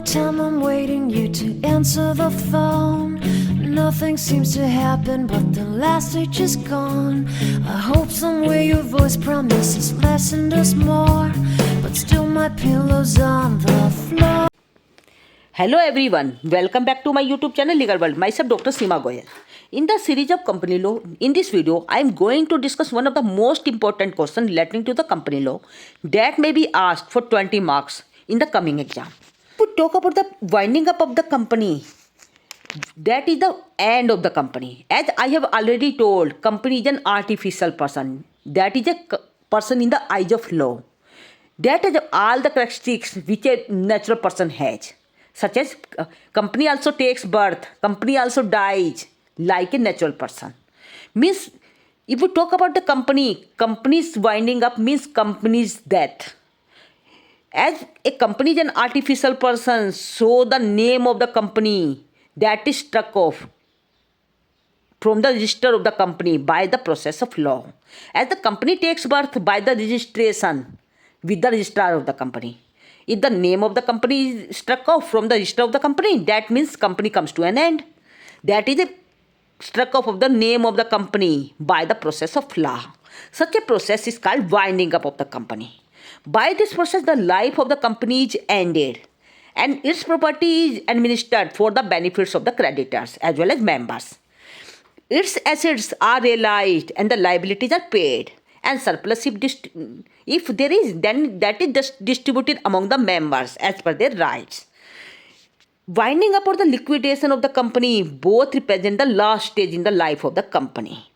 time I'm waiting you to answer the phone. Nothing seems to happen, but the last stage is gone. I hope somewhere your voice promises less and us more, but still my pillow's on the floor. Hello everyone, welcome back to my YouTube channel Legal World. Myself Dr. Seema Goyal. In the series of company law, in this video, I am going to discuss one of the most important questions relating to the company law that may be asked for 20 marks in the coming exam. To talk about the winding up of the company, that is the end of the company. As I have already told, company is an artificial person. That is a person in the eyes of law. That has all the characteristics which a natural person has. Such as company also takes birth, company also dies like a natural person. Means if we talk about the company's winding up means company's death. As a company is an artificial person, so the name of the company that is struck off from the register of the company by the process of law. As the company takes birth by the registration with the registrar of the company. If the name of the company is struck off from the register of the company, that means company comes to an end. That is a struck off of the name of the company by the process of law. Such a process is called winding up of the company. By this process, the life of the company is ended and its property is administered for the benefits of the creditors as well as members. Its assets are realized and the liabilities are paid, and surplus if there is, then that is just distributed among the members as per their rights. Winding up or the liquidation of the company both represent the last stage in the life of the company.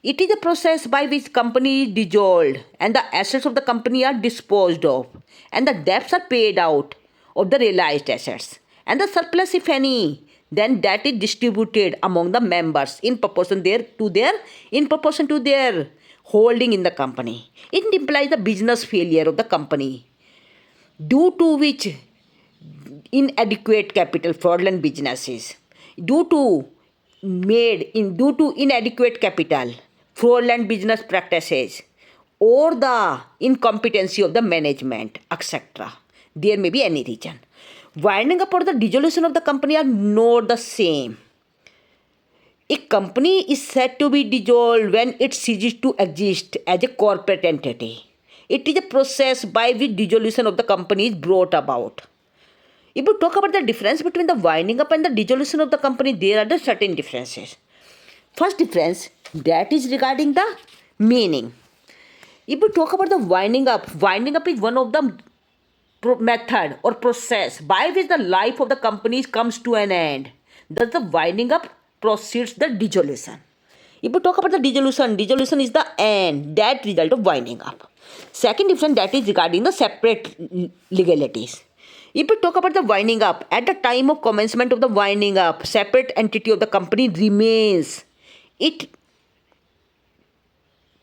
It is a process by which company is dissolved and the assets of the company are disposed of and the debts are paid out of the realized assets, and the surplus, if any, then that is distributed among the members in proportion to their holding in the company. It implies the business failure of the company due to which inadequate capital, fraudulent businesses, due to inadequate capital, fraudulent business practices, or the incompetency of the management, etc. There may be any reason. Winding up or the dissolution of the company are not the same. A company is said to be dissolved when it ceases to exist as a corporate entity. It is a process by which dissolution of the company is brought about. If you talk about the difference between the winding up and the dissolution of the company, there are the certain differences. First difference, that is regarding the meaning. If you talk about the winding up is one of the method or process by which the life of the company comes to an end. Thus the winding up proceeds the dissolution. If you talk about the dissolution is the end, that result of winding up. Second difference, that is regarding the separate legalities. If you talk about the winding up, at the time of commencement of the winding up, separate entity of the company remains. It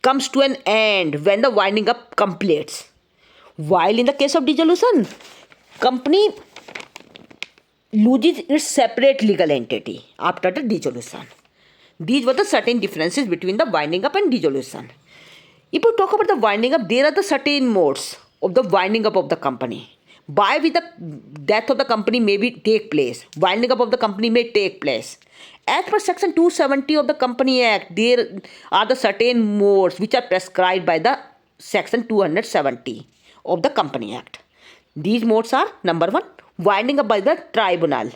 comes to an end when the winding up completes. While in the case of dissolution, company loses its separate legal entity after the dissolution. These were the certain differences between the winding up and dissolution. If you talk about the winding up, there are the certain modes of the winding up of the company. By which the death of the company may take place, winding up of the company may take place. As per section 270 of the Company Act, there are the certain modes which are prescribed by the section 270 of the Company Act. These modes are: number 1, winding up by the tribunal.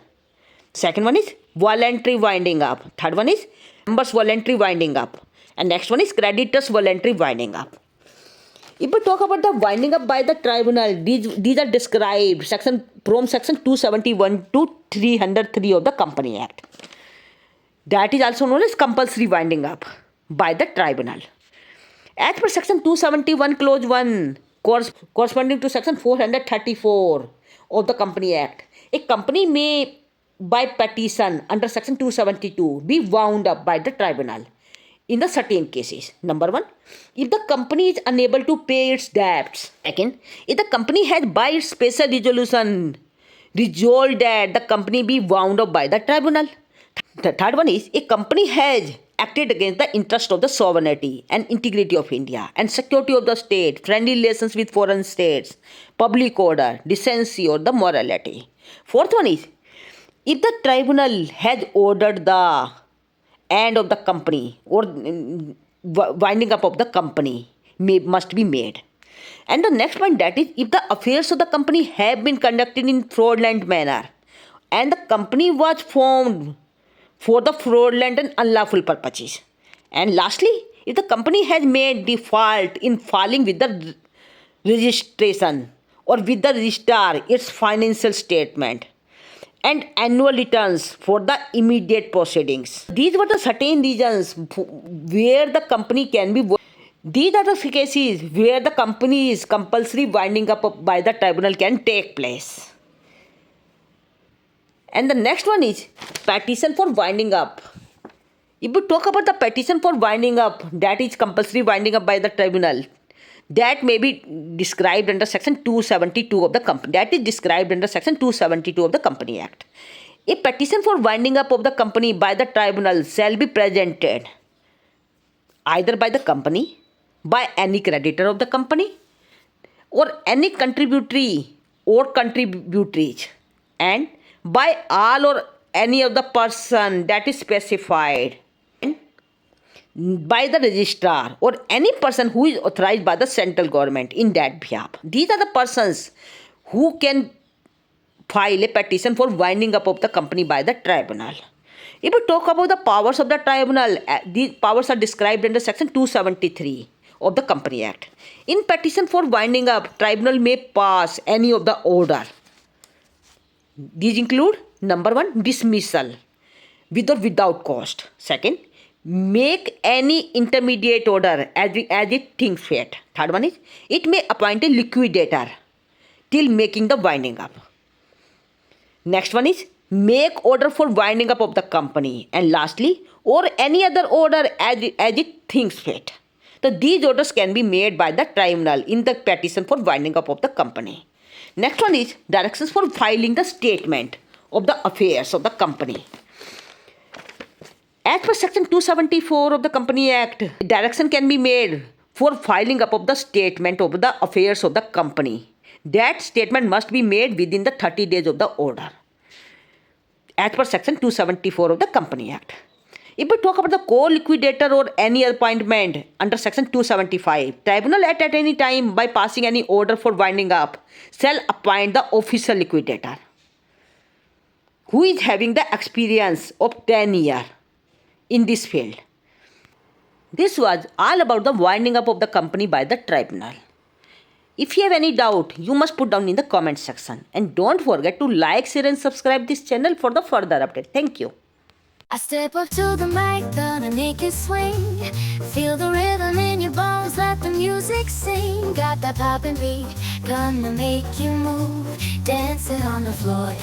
Second one is voluntary winding up. Third one is members voluntary winding up. And next one is creditors voluntary winding up. If we talk about the winding up by the tribunal, these are described from section 271 to 303 of the Company Act. That is also known as compulsory winding up by the tribunal. As per section 271 clause 1, corresponding to section 434 of the Company Act, a company may by petition under section 272 be wound up by the tribunal in the certain cases. Number 1, if the company is unable to pay its debts. Second, if the company has by its special resolution resolved that the company be wound up by the tribunal. The third one is, a company has acted against the interest of the sovereignty and integrity of India and security of the state, friendly relations with foreign states, public order, decency or the morality. Fourth one is, if the tribunal has ordered the end of the company or winding up of the company must be made. And the next point, that is, if the affairs of the company have been conducted in fraudulent manner and the company was formed for the fraudulent and unlawful purposes. And lastly, if the company has made default in filing with the registration or with the registrar its financial statement and annual returns for the immediate proceedings. These were the certain reasons where the company can be. These are the cases where the company's compulsory winding up by the tribunal can take place. And the next one is petition for winding up. If we talk about the petition for winding up, that is compulsory winding up by the tribunal, that may be described under section 272 of the company. That is described under section 272 of the Company Act. A petition for winding up of the company by the tribunal shall be presented either by the company, by any creditor of the company, or any contributory or contributories, and by all or any of the person that is specified, and by the registrar or any person who is authorized by the central government in that behalf. These are the persons who can file a petition for winding up of the company by the tribunal. If we talk about the powers of the tribunal, these powers are described under section 273 of the Company Act. In petition for winding up, tribunal may pass any of the order. These include, number one, dismissal with or without cost. Second, make any intermediate order as it thinks fit. Third one is, it may appoint a liquidator till making the winding up. Next one is, make order for winding up of the company. And lastly, or any other order as it thinks fit. So these orders can be made by the tribunal in the petition for winding up of the company. Next one is directions for filing the statement of the affairs of the company. As per section 274 of the Company Act, direction can be made for filing up of the statement of the affairs of the company. That statement must be made within the 30 days of the order, as per section 274 of the Company Act. If we talk about the co-liquidator or any appointment under section 275, tribunal at any time by passing any order for winding up shall appoint the official liquidator who is having the experience of 10 years in this field. This was all about the winding up of the company by the tribunal. If you have any doubt, you must put down in the comment section. And don't forget to like, share and subscribe this channel for the further update. Thank you. I step up to the mic, gonna make it swing. Feel the rhythm in your bones, let the music sing. Got that poppin' beat, gonna make you move. Dancing on the floor.